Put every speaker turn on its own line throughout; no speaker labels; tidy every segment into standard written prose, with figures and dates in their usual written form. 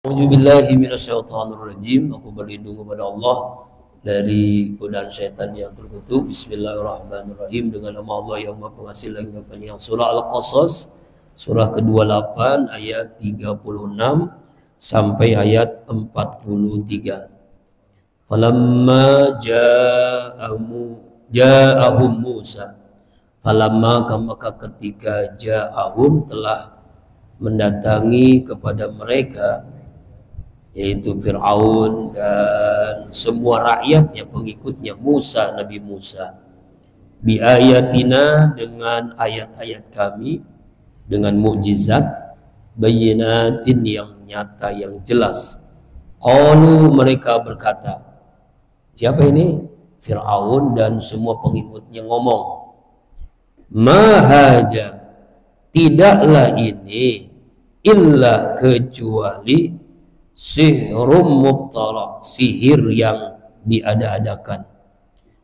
A'udzubillahi minasyaitonirrajim. Aku berlindung kepada Allah dari godaan syaitan yang terkutuk. Bismillahirrahmanirrahim. Dengan nama Allah yang Maha Pengasih lagi Maha Penyayang. Surah Al-Qasas, surah ke-28 ayat 36 sampai ayat 43. Falamma ja'ahum Musa. Falamma, maka ketika ja'ahum telah mendatangi kepada mereka, yaitu Fir'aun dan semua rakyatnya, pengikutnya Musa, Nabi Musa, bi ayatina, dengan ayat-ayat kami, dengan mukjizat, bayyinatin, yang nyata, yang jelas. Qalu, mereka berkata, siapa ini? Fir'aun dan semua pengikutnya ngomong, ma haja, tidaklah ini illa kecuali sihrum muftara, sihir yang diada-adakan,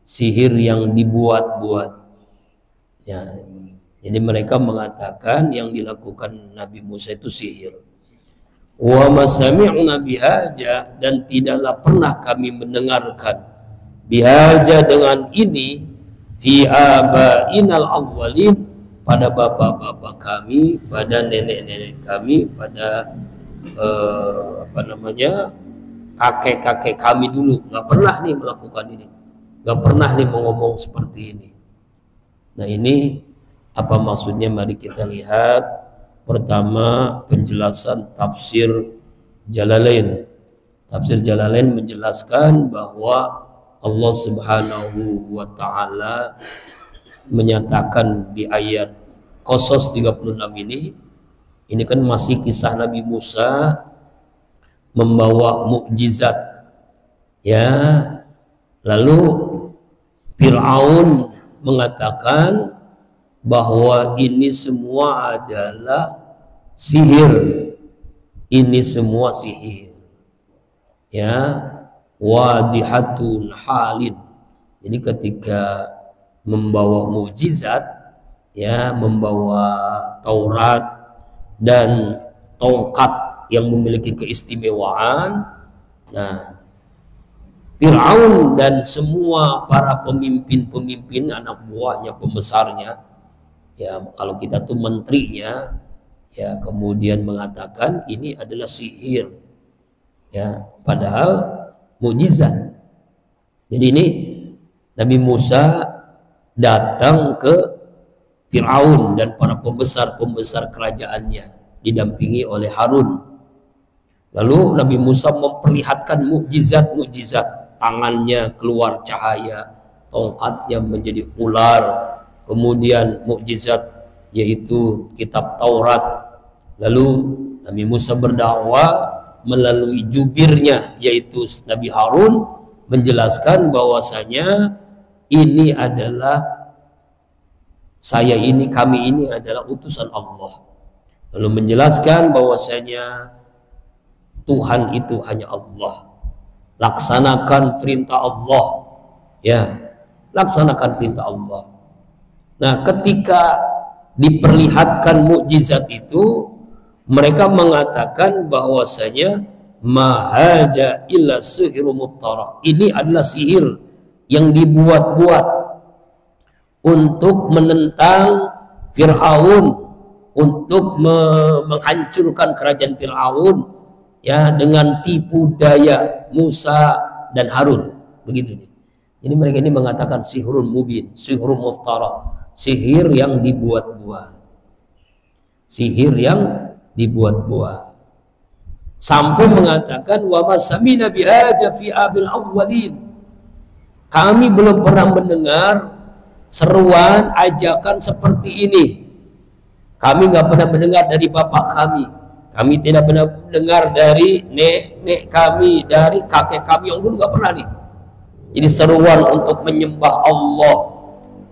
sihir yang dibuat-buat. Ya, jadi mereka mengatakan yang dilakukan Nabi Musa itu sihir. Wa masami'na bihaja, dan tidaklah pernah kami mendengarkan bihaja, dengan ini, fi abainal awwalin, pada bapak-bapak kami, pada nenek-nenek kami, pada kakek-kakek kami dulu. Nggak pernah nih melakukan ini, nggak pernah nih ngomong seperti ini. Nah, ini apa maksudnya? Mari kita lihat. Pertama, penjelasan tafsir Jalalain. Tafsir Jalalain menjelaskan bahwa Allah Subhanahu wa ta'ala menyatakan di ayat Qasas 36 ini kan masih kisah Nabi Musa membawa mukjizat, ya. Lalu Fir'aun mengatakan bahwa ini semua adalah sihir, ini semua sihir, ya. Wadihatun halin. Jadi ketika membawa mukjizat, ya, membawa Taurat dan tongkat yang memiliki keistimewaan. Nah, Fir'aun dan semua para pemimpin-pemimpin, anak buahnya, pembesarnya, ya, kalau kita tuh menterinya, ya, kemudian mengatakan ini adalah sihir, ya, padahal mukjizat. Jadi ini Nabi Musa datang ke Fir'aun dan para pembesar-pembesar kerajaannya didampingi oleh Harun. Lalu Nabi Musa memperlihatkan mukjizat-mukjizat, tangannya keluar cahaya, tongkatnya menjadi ular, kemudian mukjizat yaitu kitab Taurat. Lalu Nabi Musa berdakwah melalui jubirnya yaitu Nabi Harun, menjelaskan bahwasanya ini adalah kami ini adalah utusan Allah. Lalu menjelaskan bahwasanya Tuhan itu hanya Allah. Laksanakan perintah Allah, ya, laksanakan perintah Allah. Nah, ketika diperlihatkan mukjizat itu, mereka mengatakan bahwasanya ma haja illa sihru muftara, ini adalah sihir yang dibuat-buat untuk menentang Fir'aun, untuk menghancurkan kerajaan Fir'aun, ya, dengan tipu daya Musa dan Harun, begitu nih. Jadi mereka ini mengatakan sihrun mubin, sihrun muftara, sihir yang dibuat-buat, sihir yang dibuat-buat, sampai mengatakan wa masamina bihaja fi abil awwalin, kami belum pernah mendengar seruan ajakan seperti ini. Kami nggak pernah mendengar dari bapak kami tidak pernah mendengar dari nenek kami, dari kakek kami yang dulu, nggak pernah nih. Jadi seruan untuk menyembah Allah,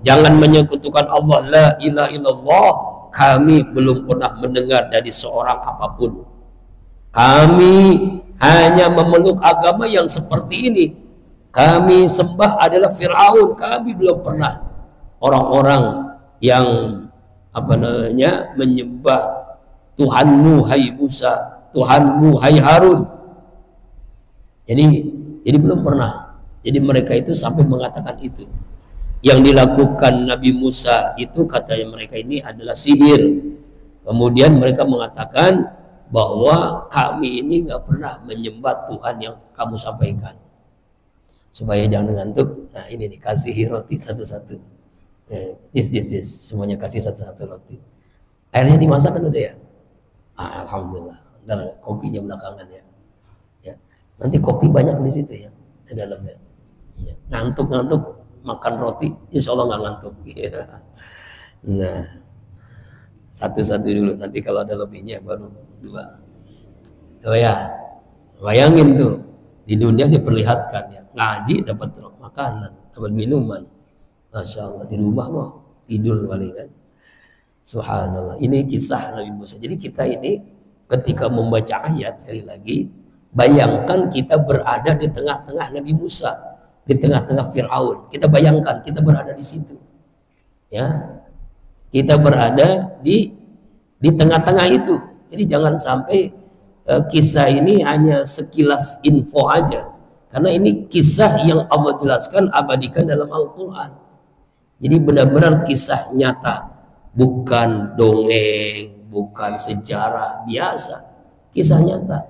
jangan menyekutukan Allah, la ilaha illallah, kami belum pernah mendengar dari seorang apapun. Kami hanya memeluk agama yang seperti ini. Kami sembah adalah Fir'aun, kami belum pernah orang-orang yang menyembah Tuhanmu hai Musa, Tuhanmu hai Harun. Jadi belum pernah. Jadi mereka itu sampai mengatakan itu. Yang dilakukan Nabi Musa itu katanya mereka ini adalah sihir. Kemudian mereka mengatakan bahwa kami ini nggak pernah menyembah Tuhan yang kamu sampaikan. Supaya jangan ngantuk. Nah ini nih, kasih roti satu-satu. Jis. Semuanya kasih satu-satu roti. Airnya dimasak kan udah ya? Alhamdulillah. Ntar kopinya belakangan ya. Nanti kopi banyak di situ ya, di dalamnya. Ya. Ngantuk makan roti, insya Allah nggak ngantuk. Nah, satu-satu dulu. Nanti kalau ada lebihnya baru 2. Oh ya, bayangin tuh di dunia diperlihatkan ya, ngaji dapat makanan, dapat minuman. Masya Allah, di rumah mah tidur paling kan. Subhanallah. Ini kisah Nabi Musa. Jadi kita ini ketika membaca ayat, sekali lagi bayangkan kita berada di tengah-tengah Nabi Musa, di tengah-tengah Fir'aun. Kita bayangkan kita berada di situ. Ya. Kita berada di tengah-tengah itu. Jadi jangan sampai kisah ini hanya sekilas info aja. Karena ini kisah yang Allah jelaskan, abadikan dalam Al-Qur'an. Jadi benar-benar kisah nyata, bukan dongeng, bukan sejarah biasa, kisah nyata.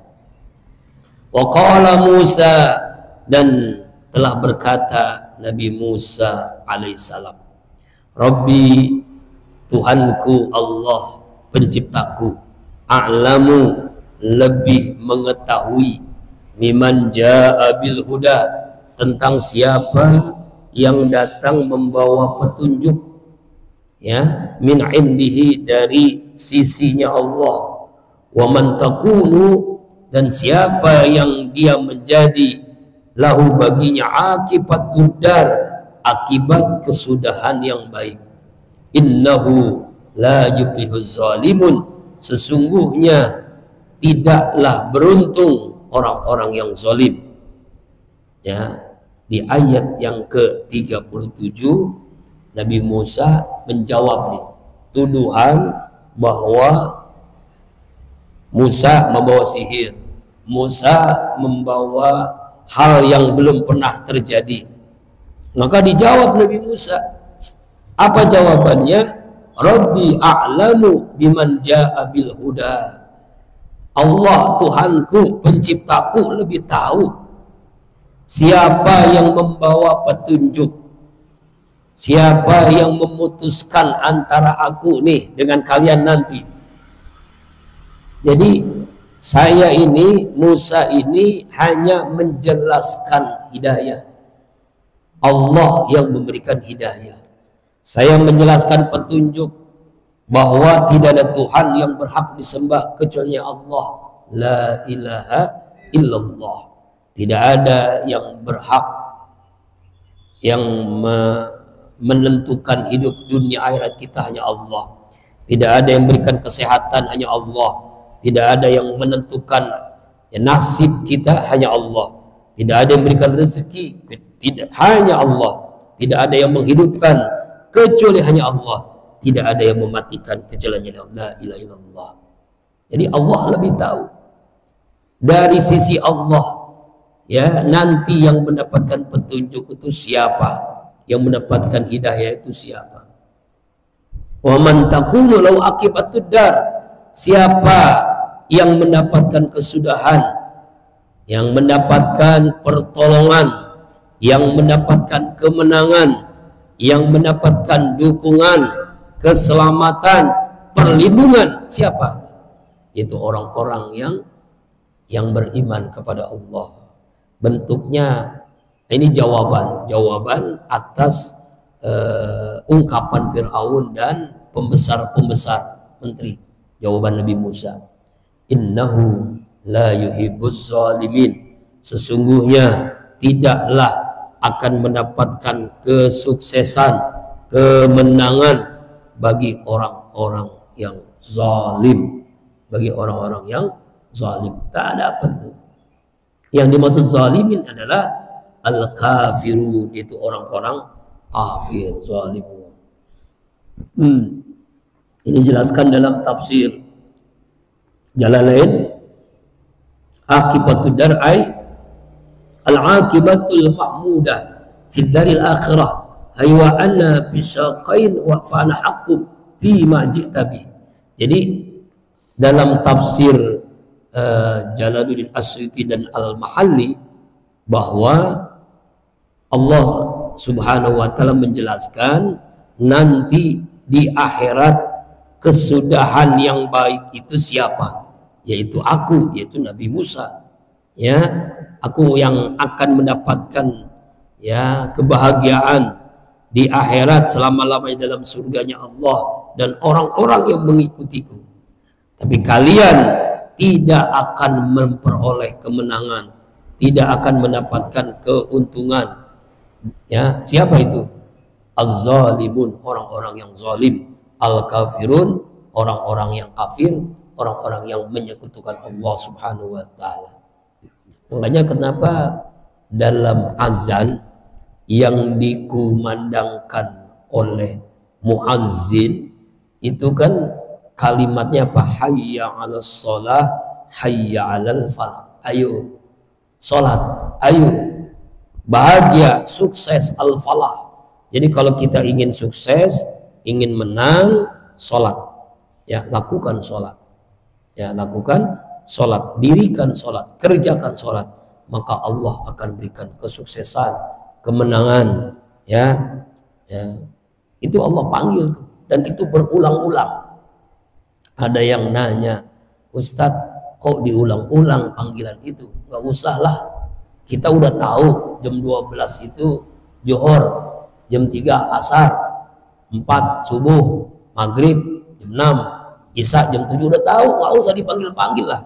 Wa qala Musa, dan telah berkata Nabi Musa alaihissalam, Rabbi, Tuhanku Allah penciptaku, a'lamu, lebih mengetahui, miman ja'a bil huda, tentang siapa yang datang membawa petunjuk, ya, min indihi, dari sisinya Allah, wa man takunu, dan siapa yang dia menjadi lahu baginya akibat dar, akibat kesudahan yang baik. Innahu la yuflihuz zalimun, sesungguhnya tidaklah beruntung orang-orang yang zalim. Ya, di ayat yang ke-37 Nabi Musa menjawab nih tuduhan bahwa Musa membawa sihir, Musa membawa hal yang belum pernah terjadi. Maka dijawab Nabi Musa. Apa jawabannya? Rabbi a'lamu biman ja'a bil huda. Allah Tuhanku, penciptaku, lebih tahu siapa yang membawa petunjuk, siapa yang memutuskan antara aku nih dengan kalian nanti. Jadi saya ini, Musa ini hanya menjelaskan hidayah. Allah yang memberikan hidayah. Saya menjelaskan petunjuk bahwa tidak ada Tuhan yang berhak disembah kecuali Allah. La ilaha illallah. Tidak ada yang berhak yang menentukan hidup dunia akhirat kita, hanya Allah. Tidak ada yang memberikan kesehatan, hanya Allah. Tidak ada yang menentukan nasib kita, hanya Allah. Tidak ada yang memberikan rezeki, tidak, hanya Allah. Tidak ada yang menghidupkan kecuali hanya Allah. Tidak ada yang mematikan kecuali hanya Allah. La ilaha illallah. Jadi Allah lebih tahu. Dari sisi Allah, ya, nanti yang mendapatkan petunjuk itu siapa, yang mendapatkan hidayah itu siapa. Wa man taqulu law aqibatud dar, siapa yang mendapatkan kesudahan, yang mendapatkan pertolongan, yang mendapatkan kemenangan, yang mendapatkan dukungan, keselamatan, perlindungan, siapa? Itu orang-orang yang beriman kepada Allah. Bentuknya ini jawaban atas ungkapan Fir'aun dan pembesar-pembesar menteri. Jawaban Nabi Musa, innahu la yuhibbuz zalimin, sesungguhnya tidaklah akan mendapatkan kesuksesan, kemenangan bagi orang-orang yang zalim, bagi orang-orang yang zalim. Tak ada apa itu. Yang dimaksud zalimin adalah al-kafirun, itu orang-orang kafir, zalimun. Ini jelaskan dalam tafsir Jalalain Aqibatud dar'ai al-aqibatul mahmudah fid daril akhirah haywa anna bisaqain wa fa'ana haqqu fi ma ji'ta bi. Jadi dalam tafsir Jalaluddin As-Suyuti dan Al-Mahalli bahwa Allah Subhanahu wa taala menjelaskan nanti di akhirat kesudahan yang baik itu siapa? Yaitu aku, yaitu Nabi Musa. Ya, aku yang akan mendapatkan ya kebahagiaan di akhirat selama-lamanya dalam surganya Allah dan orang-orang yang mengikutiku. Tapi kalian tidak akan memperoleh kemenangan, tidak akan mendapatkan keuntungan. Ya, siapa itu? Az-zalimun, orang-orang yang zalim, al-kafirun, orang-orang yang kafir, orang-orang yang menyekutukan Allah Subhanahu wa taala. Makanya kenapa dalam azan yang dikumandangkan oleh muazzin itu kan kalimatnya apa? Hayya 'alas shalah, hayya 'alal falah. Ayo salat, ayo bahagia, sukses, al-falah. Jadi kalau kita ingin sukses, ingin menang, salat. Ya, lakukan salat. Ya, lakukan salat, dirikan salat, kerjakan salat, maka Allah akan berikan kesuksesan, kemenangan. Ya, ya. Itu Allah panggil tuh, dan itu berulang-ulang. Ada yang nanya, Ustadz, kok diulang-ulang panggilan itu? Nggak usah lah, kita udah tahu jam 12 itu Johor, jam 3 asar, 4 subuh, maghrib, jam 6 Isya, jam 7 udah tahu, nggak usah dipanggil-panggil lah.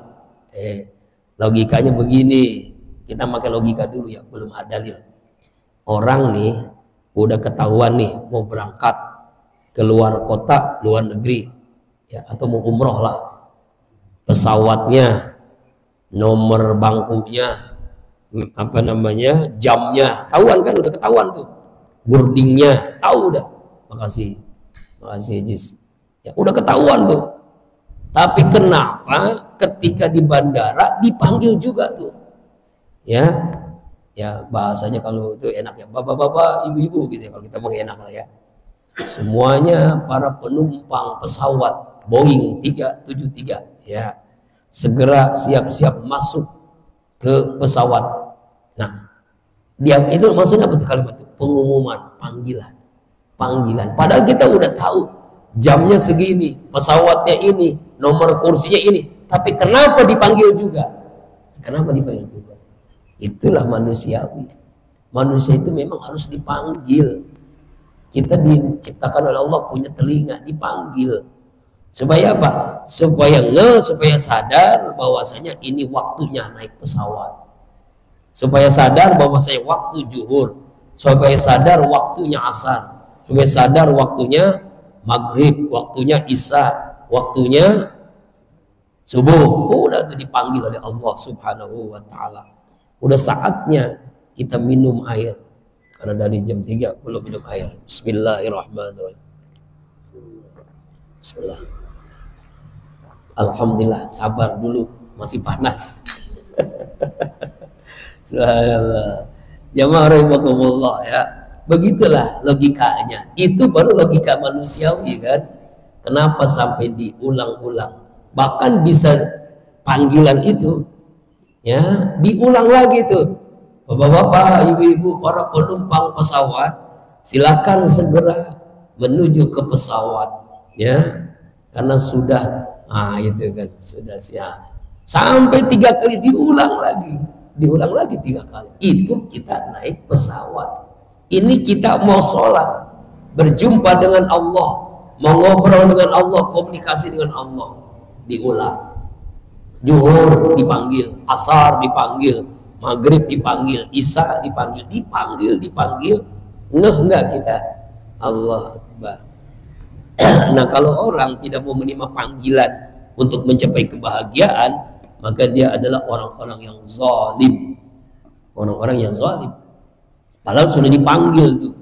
Logikanya begini, kita pakai logika dulu ya, belum ada dalil. Orang nih udah ketahuan nih mau berangkat ke luar kota, luar negeri, ya, atau mau umroh lah. Pesawatnya, nomor bangkunya, apa namanya, jamnya, tahuan kan, udah ketahuan tuh. Boardingnya, tahu udah. Makasih Jis. Ya, udah ketahuan tuh. Tapi kenapa ketika di bandara dipanggil juga tuh? Ya, ya bahasanya kalau itu enak ya, bapak-bapak, ibu-ibu gitu ya, kalau kita mau enak lah ya. Semuanya para penumpang pesawat Boeing 737 ya, segera siap-siap masuk ke pesawat. Nah, dia itu maksudnya apa tuh kalimat itu? Pengumuman, panggilan. Padahal kita udah tahu jamnya segini, pesawatnya ini, nomor kursinya ini, tapi kenapa dipanggil juga? Kenapa dipanggil juga? Itulah manusiawi. Manusia itu memang harus dipanggil. Kita diciptakan oleh Allah punya telinga, dipanggil. Supaya apa? Supaya sadar bahwasanya ini waktunya naik pesawat. Supaya sadar bahwasanya waktu zuhur. Supaya sadar waktunya asar. Supaya sadar waktunya maghrib, waktunya isya, waktunya subuh. Udah tuh dipanggil oleh Allah Subhanahu wa taala. Udah saatnya kita minum air. Karena dari jam 3 belum minum air. Bismillahirrahmanirrahim. Bismillah. Alhamdulillah, sabar dulu, masih panas. Subhanallah. Jamaah rahimakumullah ya. Begitulah logikanya. Itu baru logika manusiawi kan. Kenapa sampai diulang-ulang? Bahkan bisa panggilan itu ya diulang lagi tuh. Bapak-bapak, ibu-ibu, para penumpang pesawat, silakan segera menuju ke pesawat ya. Karena sudah itu kan sudah siap. Sampai 3 kali diulang lagi 3 kali. Itu kita naik pesawat. Ini kita mau sholat, berjumpa dengan Allah, mau ngobrol dengan Allah, komunikasi dengan Allah, diulang. Zuhur dipanggil, asar dipanggil, maghrib dipanggil, isya dipanggil. Ngeh enggak kita? Allah Akbar. Nah, kalau orang tidak mau menerima panggilan untuk mencapai kebahagiaan, maka dia adalah orang-orang yang zalim. Orang-orang yang zalim. Padahal sudah dipanggil tuh.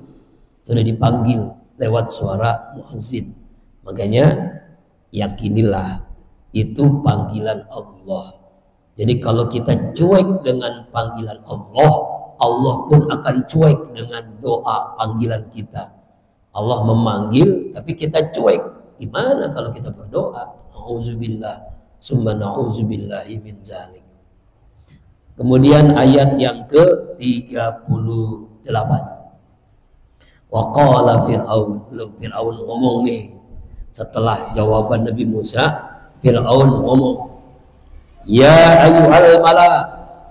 Sudah dipanggil lewat suara muazzin. Makanya yakinilah itu panggilan Allah. Jadi kalau kita cuek dengan panggilan Allah, Allah pun akan cuek dengan doa panggilan kita. Allah memanggil tapi kita cuek. Gimana kalau kita berdoa? Nauzubillah, summa nauzubillahi min zalik. Kemudian ayat yang ke-38. Wa qala Fir'aun, Fir'aun ngomong nih setelah jawaban Nabi Musa, Fir'aun ngomong, ya ayyuhal mala,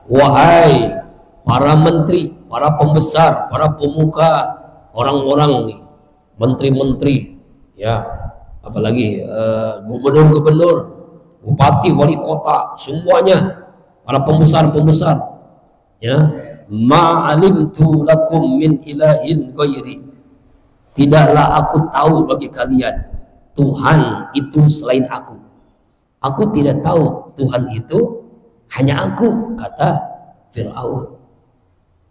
wahai para menteri, para pembesar, para pemuka, orang-orang nih, menteri-menteri, ya, apalagi gubernur-gubernur, bupati, wali kota, semuanya, para pembesar-pembesar, ya, ma'alimtu lakum min ilahin ghairi, tidaklah aku tahu bagi kalian Tuhan itu selain aku. Aku tidak tahu Tuhan itu hanya aku, kata Fir'aun.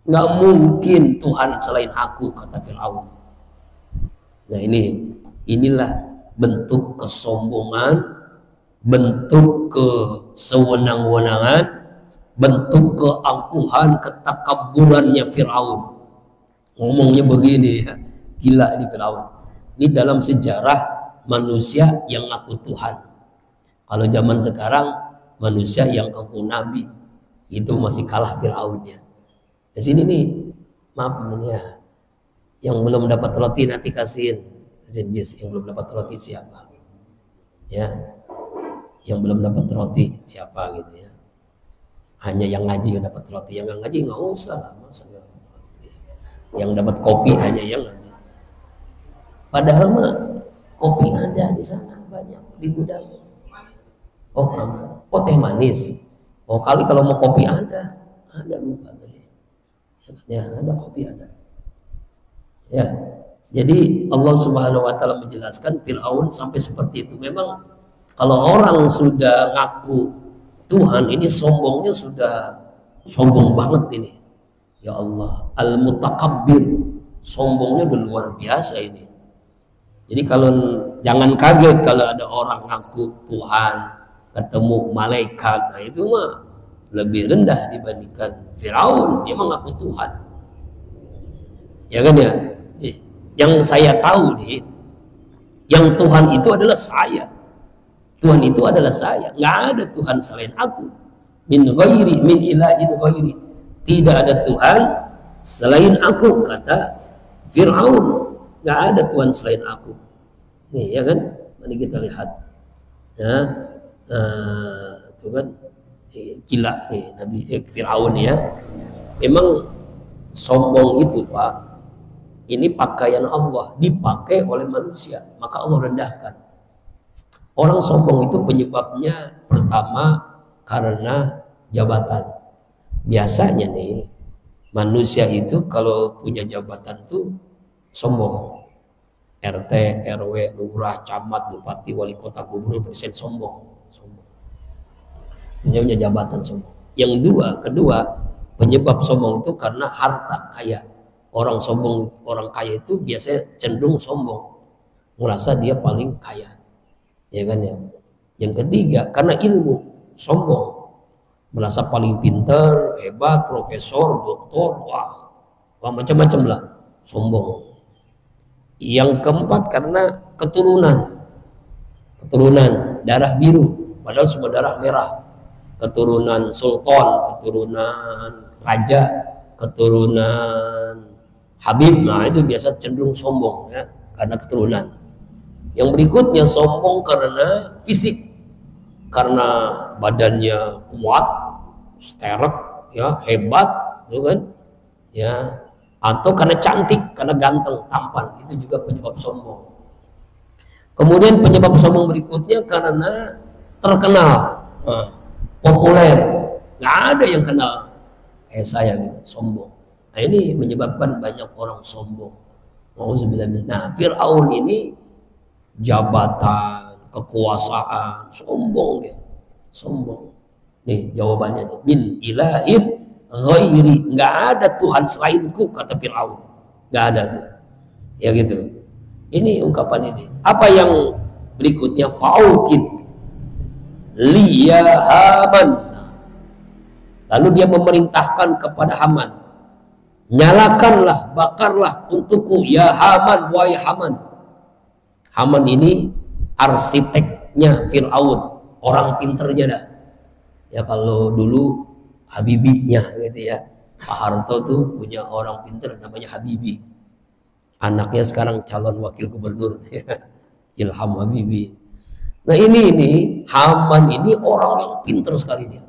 Nggak mungkin Tuhan selain aku, kata Fir'aun. Nah inilah bentuk kesombongan, bentuk kesewenang-wenangan, bentuk keangkuhan, ketakaburannya Fir'aun. Ngomongnya begini, ya. Gila ini Fir'aun. Ini dalam sejarah manusia yang ngaku Tuhan. Kalau zaman sekarang manusia yang ngaku Nabi, itu masih kalah Fir'aunnya. Di sini nih, maaf ya, yang belum dapat roti nanti kasihin. Yang belum dapat roti siapa? Ya, yang belum dapat roti siapa gitu ya? Hanya yang ngaji yang dapat roti, yang nggak ngaji nggak usah lah, masa nggak dapat roti. Yang dapat kopi hanya yang ngaji. Padahal mah kopi ada di sana banyak di gudang. Oh teh manis. Oh kali kalau mau kopi ada lupa tadi. Ya ada kopi ada. Ya, jadi Allah Subhanahu Wa Taala menjelaskan Fir'aun sampai seperti itu. Memang kalau orang sudah ngaku Tuhan ini sombongnya sudah sombong banget ini. Ya Allah, al-mutakabbir, sombongnya udah luar biasa ini. Jadi kalau jangan kaget kalau ada orang ngaku Tuhan, ketemu malaikat, nah itu mah lebih rendah dibandingkan Firaun, dia mengaku Tuhan. Ya kan ya? Yang saya tahu nih, yang Tuhan itu adalah saya. Tuhan itu adalah saya. Nggak ada Tuhan selain aku. Min ghairi, min ilahin ghairi. Tidak ada Tuhan selain aku, kata Fir'aun. Nggak ada Tuhan selain aku. Nih ya kan? Mari kita lihat. Ya, itu kan gila nih Nabi Fir'aun ya. Memang sombong itu Pak. Ini pakaian Allah dipakai oleh manusia, maka Allah rendahkan. Orang sombong itu penyebabnya pertama karena jabatan. Biasanya nih manusia itu kalau punya jabatan tuh sombong. RT, RW, lurah, camat, bupati, wali kota, gubernur, presiden sombong. Punya jabatan sombong. Yang kedua penyebab sombong itu karena harta kaya. Orang sombong, orang kaya itu biasanya cenderung sombong, merasa dia paling kaya, ya kan ya. Yang ketiga karena ilmu, sombong, merasa paling pintar, hebat, profesor, doktor, wah macam-macam lah, sombong. Yang keempat karena keturunan darah biru, padahal semua darah merah, keturunan sultan, keturunan raja, keturunan Habib, nah itu biasa cenderung sombong ya, karena keturunan. Yang berikutnya sombong karena fisik, karena badannya kuat, sterek, ya hebat, gitu kan, ya, atau karena cantik, karena ganteng, tampan, itu juga penyebab sombong. Kemudian penyebab sombong berikutnya karena terkenal, populer, nggak ada yang kenal kayak saya gitu, sombong. Nah ini menyebabkan banyak orang sombong. Nah Fir'aun ini jabatan, kekuasaan, sombong dia, sombong. Nih jawabannya nih, min ilahin ghairi, nggak ada Tuhan selainku, kata Fir'aun, nggak ada tuh, ya gitu. Ini ungkapan ini. Apa yang berikutnya? Fa'ukid liyahaban. Lalu dia memerintahkan kepada Haman, nyalakanlah, bakarlah untukku ya Haman, wahai Haman. Haman ini arsiteknya Fir'aun, orang pinternya dah. Ya kalau dulu Habibinya gitu ya. Pak Harto tuh punya orang pinter namanya Habibi. Anaknya sekarang calon wakil gubernur Ilham Habibi. Nah ini Haman ini orang yang pinter sekali dia.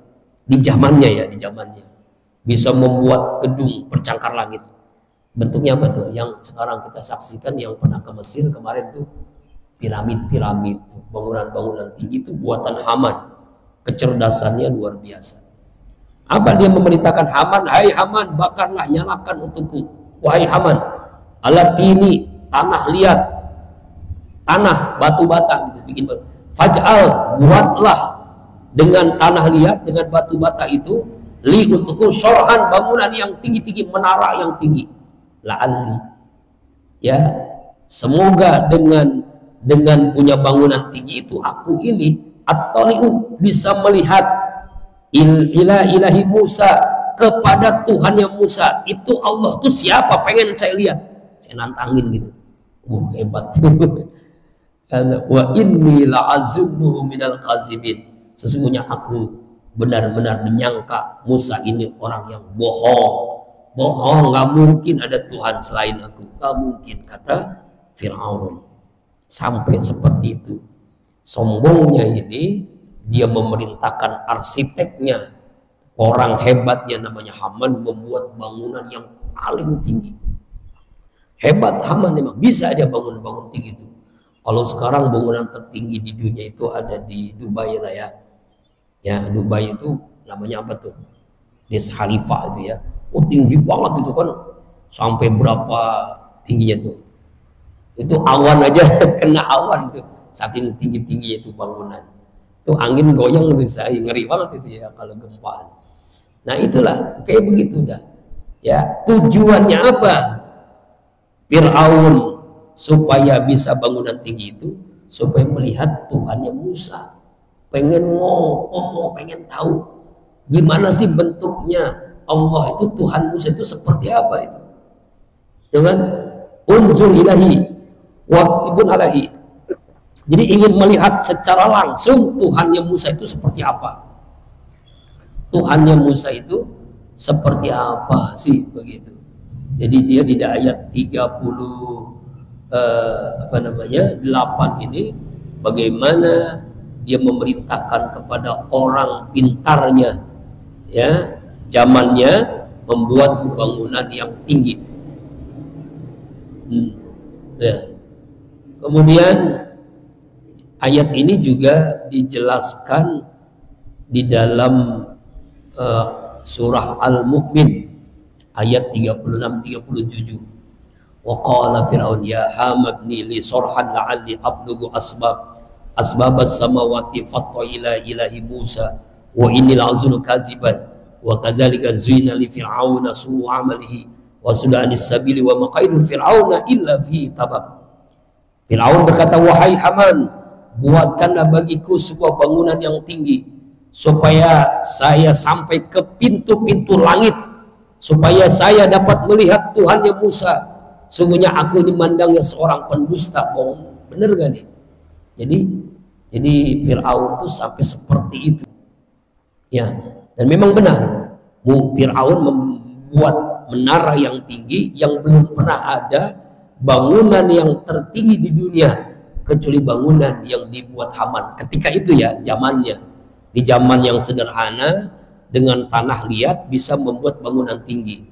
Di zamannya ya, di zamannya. Bisa membuat gedung bercangkar langit. Bentuknya apa tuh? Yang sekarang kita saksikan yang pernah ke Mesir kemarin tuh piramid-piramid, bangunan-bangunan tinggi itu buatan Haman. Kecerdasannya luar biasa. Apa dia memerintahkan Haman? Hai Haman, bakarlah, nyalakan untukku. Wahai Haman, alatini, tanah liat, tanah batu bata gitu, bikin batu. Faj'al, buatlah dengan tanah liat, dengan batu bata itu, li untukku syorhan, bangunan yang tinggi-tinggi, menara yang tinggi. La'alli, ya, semoga dengan punya bangunan tinggi itu aku ini at-tali'u bisa melihat ilahi Musa, kepada Tuhannya Musa. Itu Allah tuh siapa, pengen saya lihat, saya nantangin gitu. Hebat. Wa inni la'azunnuhu minal kazibin, sesungguhnya aku benar-benar menyangka Musa ini orang yang bohong, nggak mungkin ada Tuhan selain aku, nggak mungkin, kata Fir'aun. Sampai seperti itu sombongnya ini, dia memerintahkan arsiteknya, orang hebatnya namanya Haman, membuat bangunan yang paling tinggi. Hebat Haman memang, bisa dia bangun tinggi itu. Kalau sekarang bangunan tertinggi di dunia itu ada di Dubai lah ya. Ya, Dubai itu namanya apa tuh? Burj Khalifa itu ya. Oh, tinggi banget itu kan. Sampai berapa tingginya tuh? Itu awan aja kena awan tuh. Saking tinggi-tinggi itu bangunan. Itu angin goyang bisa, ngeri banget itu ya kalau gempa. Nah itulah kayak begitu dah. Ya, tujuannya apa? Fir'aun supaya bisa bangunan tinggi itu supaya melihat Tuhannya Musa. Pengen ngomong, pengen tahu gimana sih bentuknya Allah itu, Tuhan Musa itu seperti apa itu. Dengan unzur ilahi wa ibn alahi. Jadi ingin melihat secara langsung Tuhannya Musa itu seperti apa. Tuhannya Musa itu seperti apa sih begitu. Jadi dia di ayat 8 ini bagaimana dia memerintahkan kepada orang pintarnya ya zamannya membuat bangunan yang tinggi. Ya. Kemudian ayat ini juga dijelaskan di dalam surah Al-Mu'min ayat 36-37. Wa qala fir'aun ya hamabni li sorhan la'alli ablugu asbabas samawati fatta ila ilahi Musa wa inni la'azunu kaziban wa kadzalika zuyina li fir'auna su'u amalihi wa sudanis sabili wa maqaidul fir'auna illa fi tabab. Fir'aun berkata, wahai Haman, buatkanlah bagiku sebuah bangunan yang tinggi supaya saya sampai ke pintu-pintu langit, supaya saya dapat melihat Tuhannya Musa. Sungguhnya aku ini mandangnya seorang pendusta. Bohong, bener gak nih? Jadi Fir'aun itu sampai seperti itu ya. Dan memang benar, Fir'aun membuat menara yang tinggi yang belum pernah ada bangunan yang tertinggi di dunia kecuali bangunan yang dibuat Haman ketika itu ya, zamannya. Di zaman yang sederhana dengan tanah liat bisa membuat bangunan tinggi.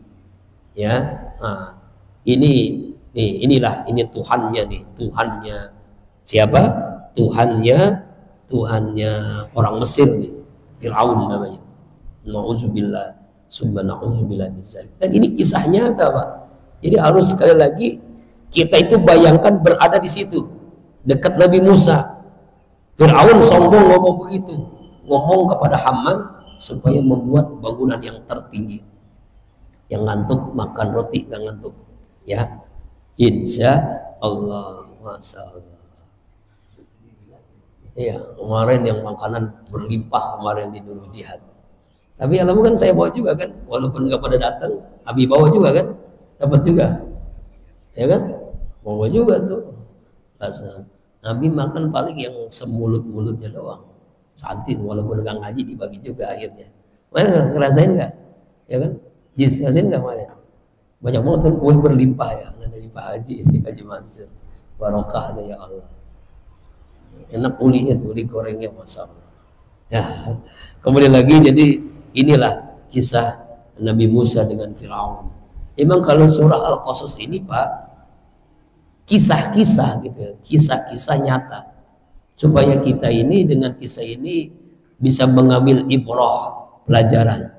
Ya. Nah, inilah Tuhannya nih. Tuhannya siapa? Tuhannya orang Mesir nih. Fir'aun namanya. Na'udzubillah, summa na'udzubillah min dzalik. Dan ini kisah nyata, Pak. Jadi harus sekali lagi kita itu bayangkan berada di situ dekat Nabi Musa. Fir'aun sombong ngomong begitu, ngomong kepada Haman supaya membuat bangunan yang tertinggi. Yang ngantuk makan roti, nggak ngantuk ya, insya Allah. Masya Allah. Iya, kemarin yang makanan berlimpah kemarin di Nurul Jihad. Tapi ilmu kan saya bawa juga kan, walaupun nggak pada datang, Abi bawa juga kan, dapat juga, ya kan, bawa juga tuh. Rasa Nabi makan paling yang semulut-mulutnya doang, cantik, walaupun nggak ngaji dibagi juga akhirnya. Mana ngerasain nggak? Ya kan, Jis ngerasain nggak kemarin? Banyak banget kan kue berlimpah ya, dari Pak Haji ini, Haji Mansur, barokah ya Allah. Enak ulinya, uli gorengnya, masya Allah. Ya, kemudian lagi jadi inilah kisah Nabi Musa dengan Firaun. Emang kalau surah Al-Qasas ini Pak, kisah-kisah gitu, kisah-kisah nyata, supaya kita ini dengan kisah ini bisa mengambil ibrah, pelajaran,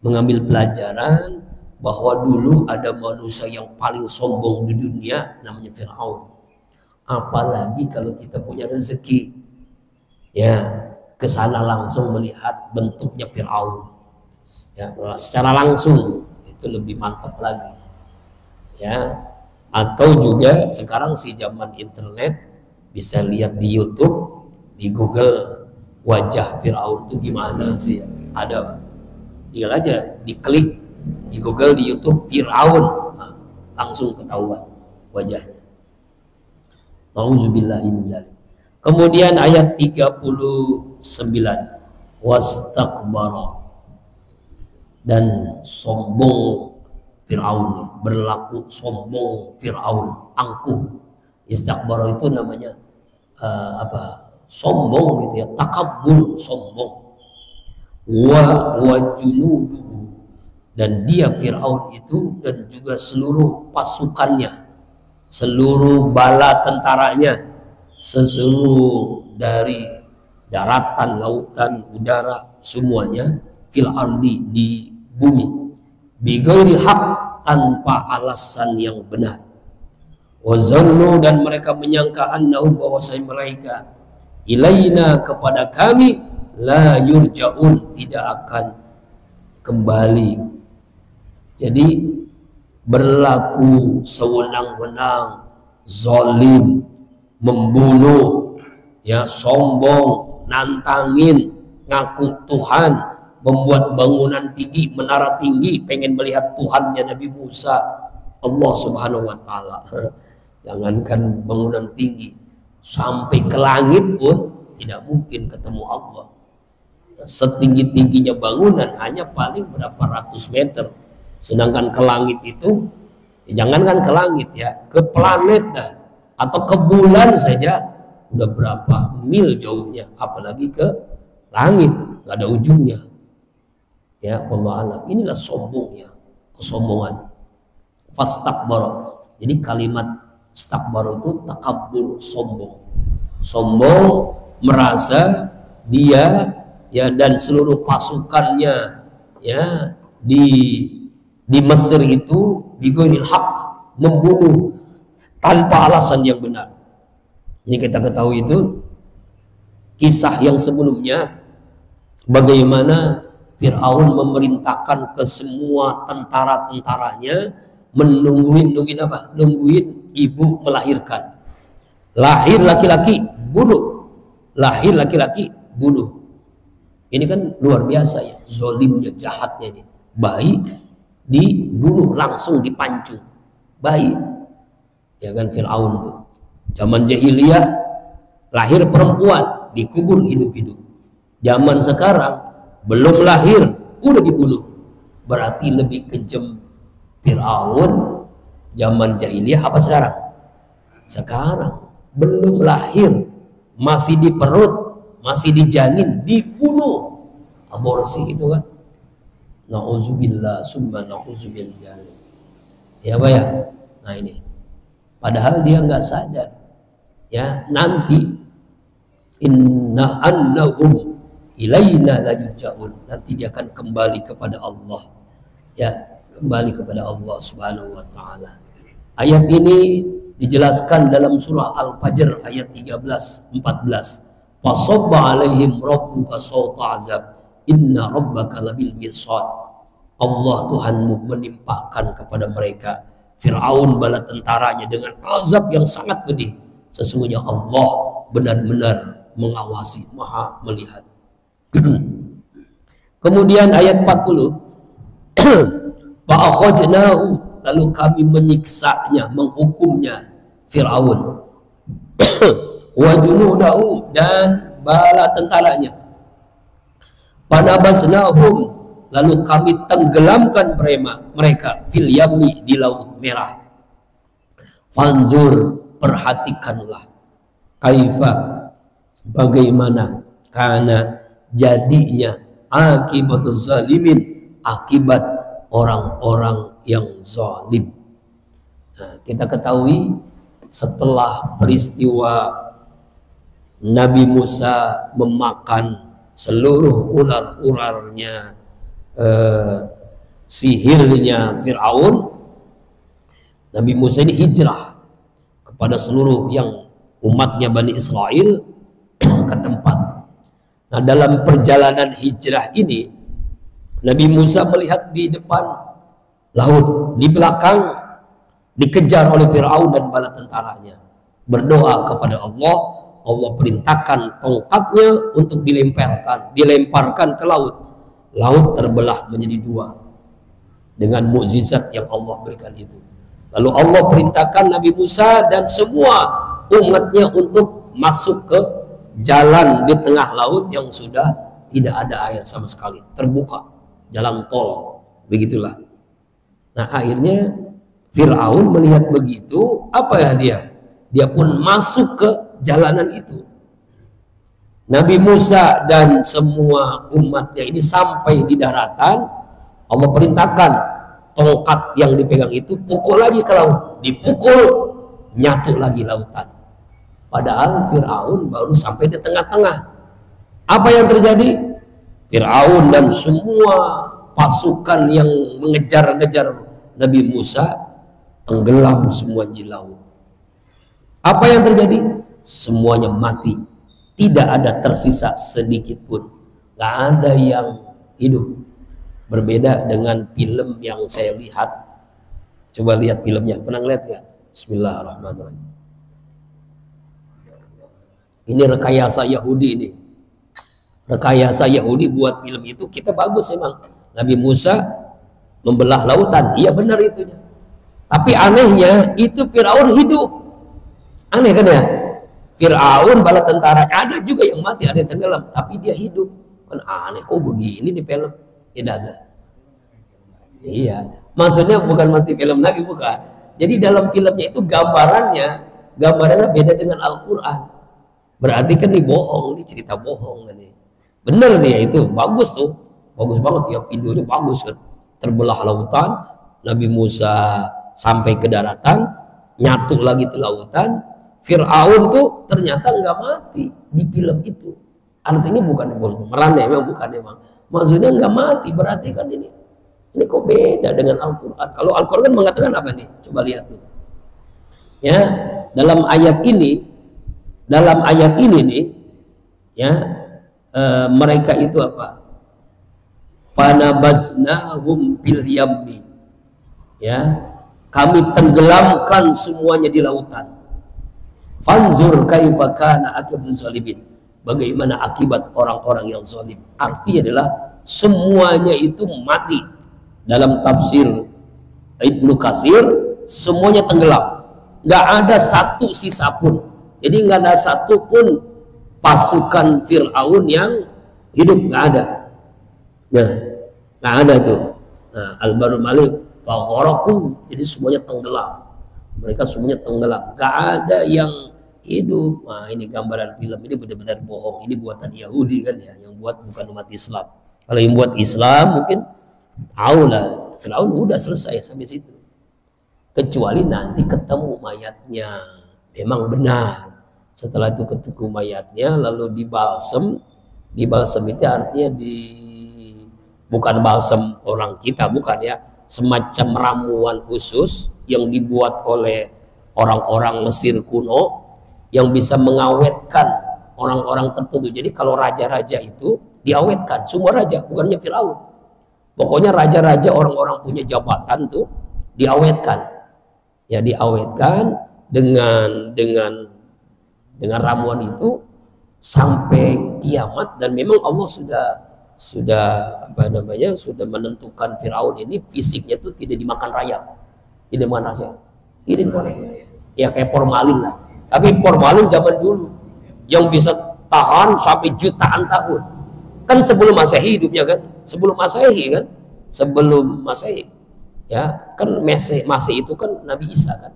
mengambil pelajaran bahwa dulu ada manusia yang paling sombong di dunia, namanya Firaun. Apalagi kalau kita punya rezeki, ya, kesana langsung melihat bentuknya Firaun, ya, secara langsung itu lebih mantap lagi, ya. Atau juga sekarang si zaman internet bisa lihat di YouTube, di Google, wajah Firaun itu gimana sih, ada, tinggal aja diklik di Google, di YouTube Firaun, nah, langsung ketahuan wajahnya. Nauzubillahi min dzalik. Kemudian ayat 39, wastakbara, dan sombong Firaun, berlaku sombong Firaun, angkuh. Istakbara itu namanya sombong gitu ya, takabbur, sombong. Wa junuduhu, dan dia Firaun itu dan juga seluruh pasukannya, seluruh bala tentaranya, seluruh dari daratan, lautan, udara, semuanya, fil ardi, di bumi, bighairi haq, tanpa alasan yang benar. Wazannu, dan mereka menyangka annahum, bahwasanya mereka, ilaina, kepada kami, la yurja'un, tidak akan kembali. Jadi berlaku sewenang-wenang, zalim, membunuh, ya, sombong, nantangin, ngaku Tuhan, membuat bangunan tinggi, menara tinggi, pengen melihat Tuhannya Nabi Musa, Allah Subhanahu wa Ta'ala. Jangankan bangunan tinggi, sampai ke langit pun tidak mungkin ketemu Allah. Setinggi-tingginya bangunan hanya paling berapa ratus meter, sedangkan ke langit itu, ya, jangankan ke langit ya, ke planet dah, atau ke bulan saja udah berapa mil jauhnya, apalagi ke langit, nggak ada ujungnya. Ya, Allah alam. Inilah sombongnya, kesombongan. Fastakbara. Jadi kalimat stakbara itu takabbur, sombong. Sombong, merasa dia, ya, dan seluruh pasukannya, ya, di Mesir itu bighairil haq, membunuh tanpa alasan yang benar. Ini kita ketahui itu kisah yang sebelumnya, bagaimana Firaun memerintahkan ke semua tentara-tentaranya nungguin apa? Nungguin ibu melahirkan. Lahir laki-laki, bunuh. Lahir laki-laki, bunuh. Ini kan luar biasa ya, zolimnya, jahatnya ini. Bayi dibunuh langsung, dipancung. Bayi, ya kan, Firaun tuh. Zaman jahiliyah lahir perempuan dikubur hidup-hidup. Zaman sekarang belum lahir udah dibunuh. Berarti lebih kejam Firaun zaman jahiliyah apa sekarang? Sekarang belum lahir, masih di perut, masih di janin, dibunuh, aborsi itu kan. Nauzubillah, summa nauzubillah. Ya Pak ya. Nah ini, padahal dia nggak sadar, ya, nanti inna annahum ilaina la yurja'un, nanti dia akan kembali kepada Allah, ya, kembali kepada Allah Subhanahu wa Ta'ala. Ayat ini dijelaskan dalam surah Al-Fajr ayat 13-14. Fasabba alaihim rabbuka sawta azab inna rabbaka labil mirsad. Allah Tuhanmu menimpakan kepada mereka, Firaun bala tentaranya, dengan azab yang sangat pedih. Sesungguhnya Allah benar-benar mengawasi, maha melihat. Kemudian ayat 40. Fa'akhadnahu, lalu kami menyiksanya, menghukumnya Fir'aun. Wa junudahu, dan bala tentaranya. Panabaznahum, lalu kami tenggelamkan mereka fil yammi, di laut merah. Fanzur, perhatikanlah, kaifa, bagaimana, karena jadinya akibatuz zalimin, akibat orang-orang yang zalim. Nah, kita ketahui setelah peristiwa Nabi Musa memakan seluruh ular-ularnya, sihirnya Fir'aun, Nabi Musa ini hijrah kepada seluruh yang umatnya Bani Israel ke tempat. Nah, dalam perjalanan hijrah ini Nabi Musa melihat di depan laut, di belakang dikejar oleh Fir'aun dan bala tentaranya. Berdoa kepada Allah, Allah perintahkan tongkatnya untuk dilemparkan ke laut. Laut terbelah menjadi dua dengan mukjizat yang Allah berikan itu. Lalu Allah perintahkan Nabi Musa dan semua umatnya untuk masuk ke jalan di tengah laut yang sudah tidak ada air sama sekali, terbuka, jalan tol, begitulah. Nah, akhirnya Fir'aun melihat begitu, apa ya dia pun masuk ke jalanan itu. Nabi Musa dan semua umatnya ini sampai di daratan, Allah perintahkan tongkat yang dipegang itu pukul lagi ke laut, dipukul, nyatu lagi lautan. Padahal Fir'aun baru sampai di tengah-tengah. Apa yang terjadi? Fir'aun dan semua pasukan yang mengejar-ngejar Nabi Musa tenggelam semua di laut. Apa yang terjadi? Semuanya mati. Tidak ada tersisa sedikit pun. Gak ada yang hidup. Berbeda dengan film yang saya lihat. Coba lihat filmnya. Pernah lihat gak? Bismillahirrahmanirrahim. Ini rekayasa Yahudi ini. Rekayasa Yahudi buat film itu, kita bagus emang. Nabi Musa membelah lautan, iya benar itunya. Tapi anehnya itu Fir'aun hidup. Aneh kan ya? Fir'aun bala tentara, ada juga yang mati, ada yang tenggelam, tapi dia hidup. Kan aneh, kok begini di film? Tidak ada. Iya, maksudnya bukan mati film lagi, bukan. Jadi dalam filmnya itu gambarannya beda dengan Al-Quran. Berarti kan ini bohong, ini cerita bohong kan. Bener nih itu, bagus tuh, bagus banget ya, videonya bagus kan. Terbelah lautan, Nabi Musa sampai ke daratan, nyatu lagi ke lautan. Fir'aun tuh ternyata nggak mati di film itu. Artinya bukan pemeran ya, memang bukan emang. Maksudnya nggak mati, berarti kan ini kok beda dengan Al-Quran. Kalau Al-Quran mengatakan apa nih? Coba lihat tuh. Ya, dalam ayat ini nih, ya, mereka itu apa? Fanabaznahum fil yammi. Ya, kami tenggelamkan semuanya di lautan. Fanzur kaifa kana akibatuz zalimin. Bagaimana akibat orang-orang yang zalim. Artinya adalah semuanya itu mati. Dalam tafsir Ibnu Katsir semuanya tenggelam. Nggak ada satu sisa pun. Jadi nggak ada satu pun pasukan Fir'aun yang hidup, nggak ada. Nah, nggak ada tuh. Nah, Al-Barul Malik fagharaku, jadi semuanya tenggelam. Mereka semuanya tenggelam. Nggak ada yang hidup. Nah, ini gambaran film ini benar-benar bohong. Ini buatan Yahudi kan ya, yang buat bukan umat Islam. Kalau yang buat Islam mungkin tahu lah, Fir'aun udah selesai sampai situ. Kecuali nanti ketemu mayatnya, memang benar. Setelah itu ketemu mayatnya, lalu dibalsem. Dibalsem itu artinya bukan balsem orang kita, bukan ya, semacam ramuan khusus yang dibuat oleh orang-orang Mesir kuno yang bisa mengawetkan orang-orang tertentu. Jadi kalau raja-raja itu diawetkan, semua raja, bukannya Fir'aun. Pokoknya raja-raja, orang-orang punya jabatan tuh diawetkan. Ya, diawetkan dengan ramuan itu sampai kiamat. Dan memang Allah sudah sudah menentukan Firaun ini fisiknya tuh tidak dimakan rayap, tidak dimakan rasa, tidak dimakan, ya kayak formalin lah. Tapi formalin zaman dulu yang bisa tahan sampai jutaan tahun, kan sebelum Masehi hidupnya kan, sebelum Masehi ya kan, Masehi itu kan Nabi Isa kan,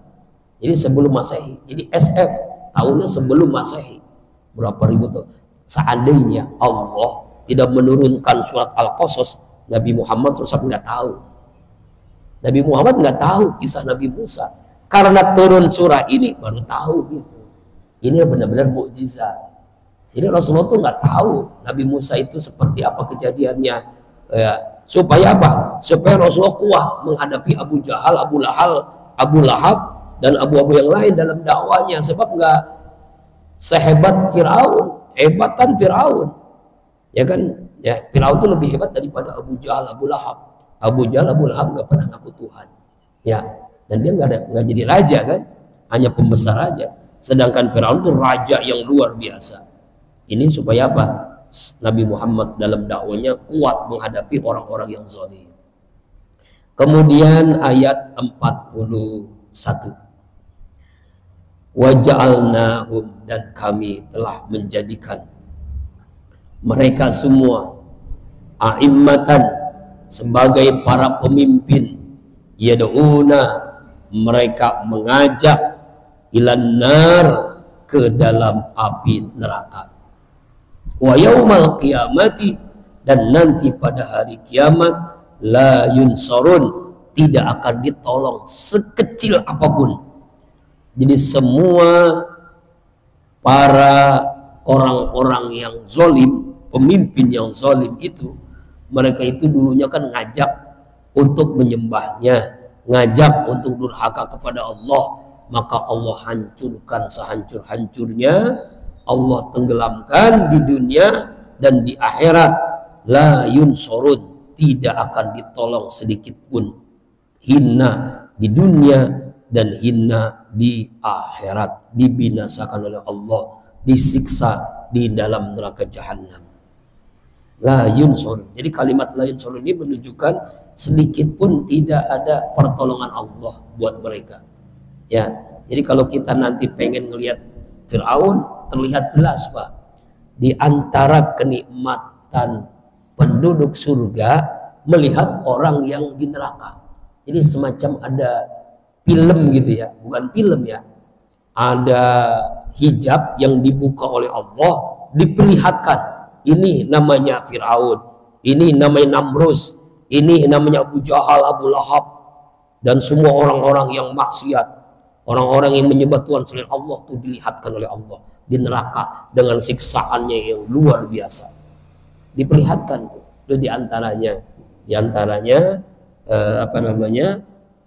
jadi sebelum Masehi, jadi SF tahunnya sebelum Masehi, berapa ribu tahun. Seandainya Allah tidak menurunkan surat Al-Qasas, Nabi Muhammad SAW nggak tahu. Nabi Muhammad nggak tahu kisah Nabi Musa, karena turun surah ini baru tahu gitu. Ini benar-benar mukjizat. Jadi Rasulullah tuh nggak tahu Nabi Musa itu seperti apa kejadiannya, ya, supaya apa? Supaya Rasulullah kuat menghadapi Abu Jahal, Abu Lahab dan abu-abu yang lain dalam dakwanya. Sebab nggak sehebat Firaun, hebatan Firaun, ya kan? Ya, Firaun itu lebih hebat daripada Abu Jahal, Abu Lahab. Abu Jahal, Abu Lahab nggak pernah ngaku Tuhan, ya, dan dia nggak jadi raja kan, hanya pembesar raja. Sedangkan Firaun itu raja yang luar biasa. Ini supaya apa? Nabi Muhammad dalam dakwanya kuat menghadapi orang-orang yang zalim. Kemudian ayat 41. Wa ja'alnahum, dan kami telah menjadikan mereka semua a'immatan, sebagai para pemimpin, yad'una, mereka mengajak, ilan nar, ke dalam api neraka. Wa yaumal qiyamati, dan nanti pada hari kiamat, la yunsarun, tidak akan ditolong sekecil apapun. Jadi semua para orang-orang yang zalim, pemimpin yang zalim itu, mereka itu dulunya kan ngajak untuk menyembahnya, ngajak untuk durhaka kepada Allah, maka Allah hancurkan sehancur-hancurnya, Allah tenggelamkan di dunia dan di akhirat. La yunsurun, tidak akan ditolong sedikit pun, hina di dunia dan hina di akhirat, dibinasakan oleh Allah, disiksa di dalam neraka jahanam. La yunsurun. Jadi kalimat la yunsurun ini menunjukkan sedikit pun tidak ada pertolongan Allah buat mereka. Ya, jadi kalau kita nanti pengen ngelihat Firaun, terlihat jelas Pak, di antara kenikmatan penduduk surga melihat orang yang di neraka. Jadi semacam ada film gitu ya, bukan film ya, ada hijab yang dibuka oleh Allah, diperlihatkan. Ini namanya Firaun, ini namanya Namrus, ini namanya Abu Jahal, Abu Lahab, dan semua orang-orang yang maksiat, orang-orang yang menyembah Tuhan selain Allah, itu dilihatkan oleh Allah di neraka dengan siksaannya yang luar biasa. Diperlihatkan itu diantaranya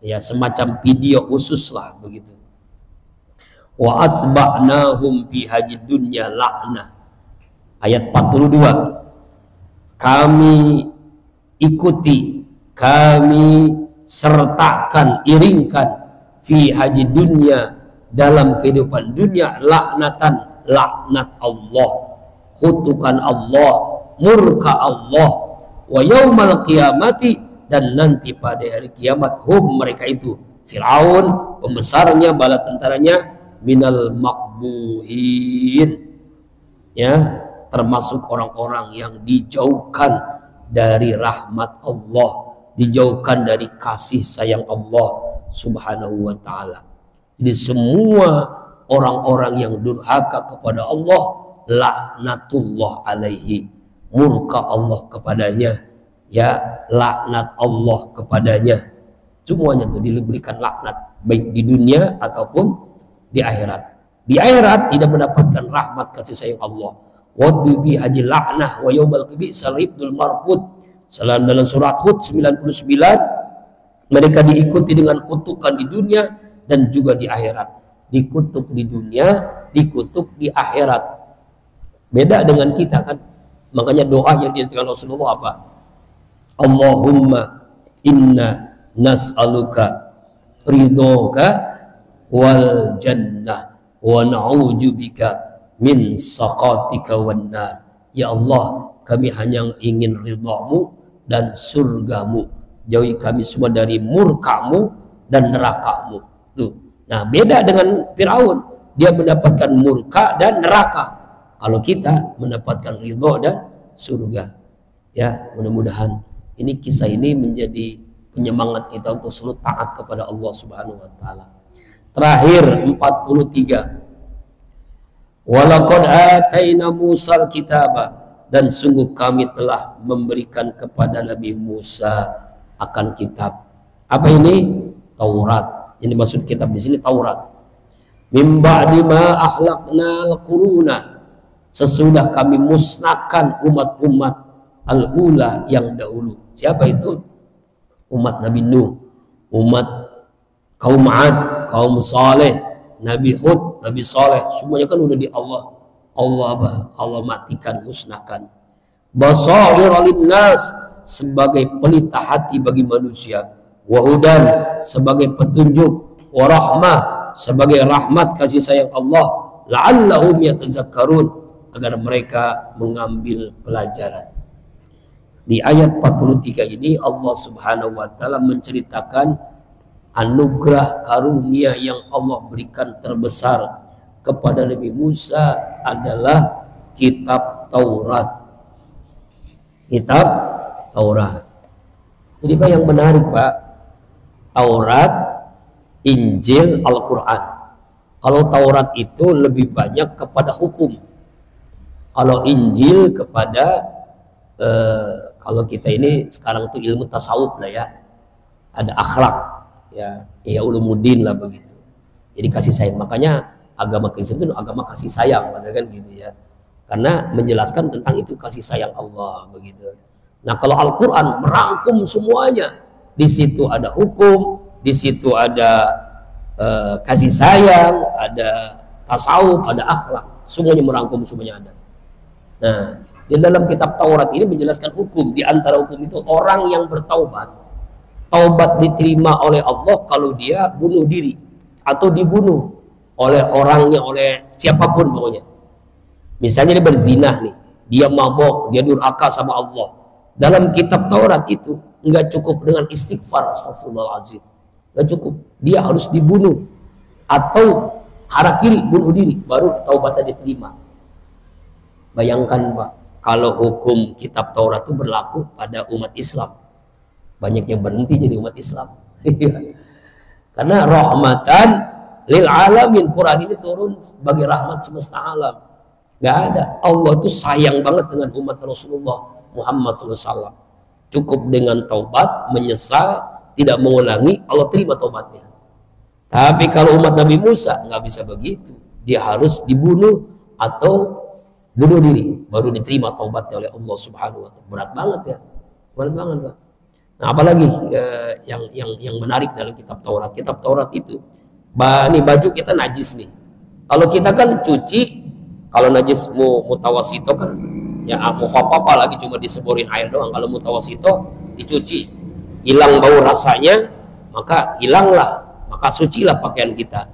ya semacam video khusus lah begitu. Wa asba'nahum fi hajid dunya la'nah. Ayat 42, kami ikuti, kami sertakan, iringkan, fi haji dunia, dalam kehidupan dunia, laknatan, laknat Allah, kutukan Allah, murka Allah, wa yaumal qiyamati, dan nanti pada hari kiamat, hum, mereka itu, Firaun, pembesarnya, bala tentaranya, minal makbuhin, ya, termasuk orang-orang yang dijauhkan dari rahmat Allah, dijauhkan dari kasih sayang Allah Subhanahu wa ta'ala. Jadi semua orang-orang yang durhaka kepada Allah, laknatullah alaihi, murka Allah kepadanya, ya, laknat Allah kepadanya. Semuanya itu diberikan laknat, baik di dunia ataupun di akhirat. Di akhirat tidak mendapatkan rahmat kasih sayang Allah. Wadbi bi haji la'nah wa yawmal qiyamah ibnul marfud. Salam dalam surat Hud 99, mereka diikuti dengan kutukan di dunia dan juga di akhirat. Dikutuk di dunia, dikutuk di akhirat. Beda dengan kita kan. Makanya doa yang diajarkan Rasulullah apa? Allahumma inna nas'aluka ridhoka wal jannah wa na'udzubika min saqatika wan nar. Ya Allah, kami hanya ingin ridhamu dan surgamu. Jauhi kami semua dari murkamu dan nerakamu. Tuh. Nah, beda dengan Firaun. Dia mendapatkan murka dan neraka. Kalau kita mendapatkan ridho dan surga. Ya, mudah-mudahan ini kisah ini menjadi penyemangat kita untuk selalu taat kepada Allah Subhanahu wa taala. Terakhir 43. Walaqad ataina Musal kitaba, dan sungguh kami telah memberikan kepada Nabi Musa akan kitab. Apa ini? Taurat. Ini maksud kitab di sini Taurat. Mim ba'di ma ahlakna al-quruna, sesudah kami musnahkan umat-umat al-ula yang dahulu. Siapa itu? Umat Nabi Nuh, umat kaum 'Ad, kaum Saleh, Nabi Hud, Nabi Saleh, semuanya kan udah di Allah matikan, musnahkan. Basair linnas, sebagai pelita hati bagi manusia, wahudan, sebagai petunjuk, warahmah, sebagai rahmat kasih sayang Allah, la'allahum yatazakkarun, agar mereka mengambil pelajaran. Di ayat 43 ini Allah Subhanahu wa taala menceritakan anugerah karunia yang Allah berikan terbesar kepada Nabi Musa adalah kitab Taurat. Kitab Taurat. Jadi Pak, yang menarik Pak, Taurat, Injil, Al-Quran. Kalau Taurat itu lebih banyak kepada hukum. Kalau Injil kepada kalau kita ini sekarang tuh ilmu tasawuf lah ya, ada akhlak ya ulumuddin lah begitu. Jadi kasih sayang, makanya agama Kristen itu agama kasih sayang, kan gitu ya, karena menjelaskan tentang itu kasih sayang Allah begitu. Nah kalau Al-Quran merangkum semuanya, di situ ada hukum, di situ ada kasih sayang, ada tasawuf, ada akhlak, semuanya merangkum, semuanya ada. Nah di dalam kitab Taurat ini menjelaskan hukum. Di antara hukum itu orang yang bertaubat, taubat diterima oleh Allah kalau dia bunuh diri atau dibunuh oleh orangnya, oleh siapapun pokoknya. Misalnya dia berzinah nih, dia mabok, dia durhaka sama Allah. Dalam kitab Taurat itu nggak cukup dengan istighfar, astagfirullahaladzim, nggak cukup, dia harus dibunuh atau harakiri, bunuh diri, baru taubatnya diterima. Bayangkan Pak, kalau hukum kitab Taurat itu berlaku pada umat Islam, banyak yang berhenti jadi umat Islam. Karena rahmatan lil alamin, Quran ini turun sebagai rahmat semesta alam. Gak ada, Allah itu sayang banget dengan umat Rasulullah Muhammad SAW. Cukup dengan taubat, menyesal, tidak mengulangi, Allah terima taubatnya. Tapi kalau umat Nabi Musa nggak bisa begitu, dia harus dibunuh atau bunuh diri baru diterima taubatnya oleh Allah Subhanahu wa taala. Berat banget ya, berat banget Pak. Nah apalagi yang menarik dalam kitab Taurat. Kitab Taurat itu ini baju kita najis nih, kalau kita kan cuci, kalau najis mutawasito kan ya apa lagi cuma diseborin air doang. Kalau mutawasito dicuci, hilang bau rasanya, maka hilanglah, maka sucilah pakaian kita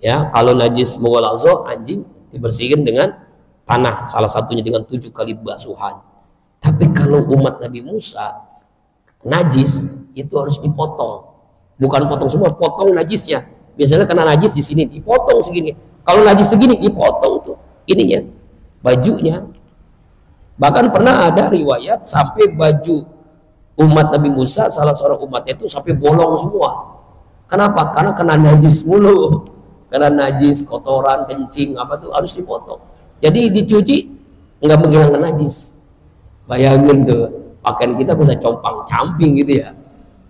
ya. Kalau najis mughalazo, anjing, dibersihin dengan tanah, salah satunya dengan 7 kali basuhan. Tapi kalau umat Nabi Musa najis itu harus dipotong, bukan potong semua, potong najisnya. Biasanya kena najis di sini dipotong segini, kalau najis segini dipotong tuh ininya, bajunya. Bahkan pernah ada riwayat sampai baju umat Nabi Musa, salah seorang umatnya itu sampai bolong semua. Kenapa? Karena kena najis mulu, kena najis, kotoran, kencing apa tuh harus dipotong. Jadi dicuci nggak menghilangkan najis. Bayangin tuh, pakaian kita bisa compang-camping gitu ya.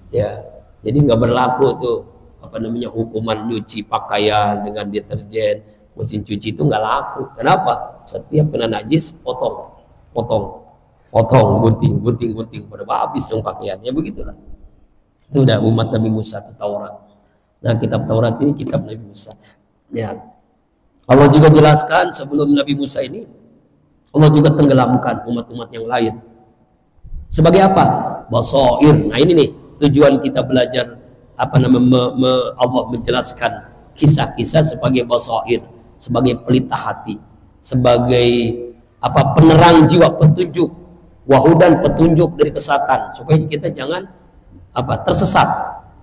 Ya, jadi nggak berlaku tuh apa namanya hukuman nyuci pakaian dengan deterjen, mesin cuci itu nggak laku. Kenapa? Setiap kena najis potong, gunting, pada habis dong pakaiannya, begitulah. Itu udah umat Nabi Musa itu Taurat. Nah kitab Taurat ini kitab Nabi Musa. Ya. Allah juga jelaskan sebelum Nabi Musa ini, Allah juga tenggelamkan umat-umat yang lain. Sebagai apa? Basair. Nah ini nih tujuan kita belajar Allah menjelaskan kisah-kisah sebagai basair, sebagai pelita hati, sebagai penerang jiwa, petunjuk wahudan petunjuk dari kesatan supaya kita jangan tersesat.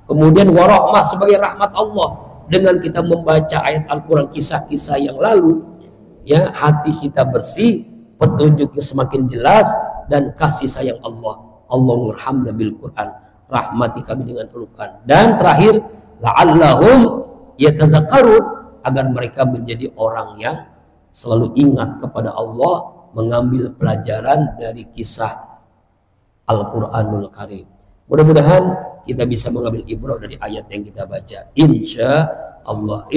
Kemudian warahmah sebagai rahmat Allah, dengan kita membaca ayat Al-Quran, kisah-kisah yang lalu, ya, hati kita bersih, petunjuknya semakin jelas, dan kasih sayang Allah. Allahumma bil Quran, rahmati kami dengan Al-Quran. Dan terakhir, la'allahum yatazakkarun, agar mereka menjadi orang yang selalu ingat kepada Allah, mengambil pelajaran dari kisah Al-Quranul Karim. Mudah-mudahan kita bisa mengambil ibrah dari ayat yang kita baca. Insya Allah.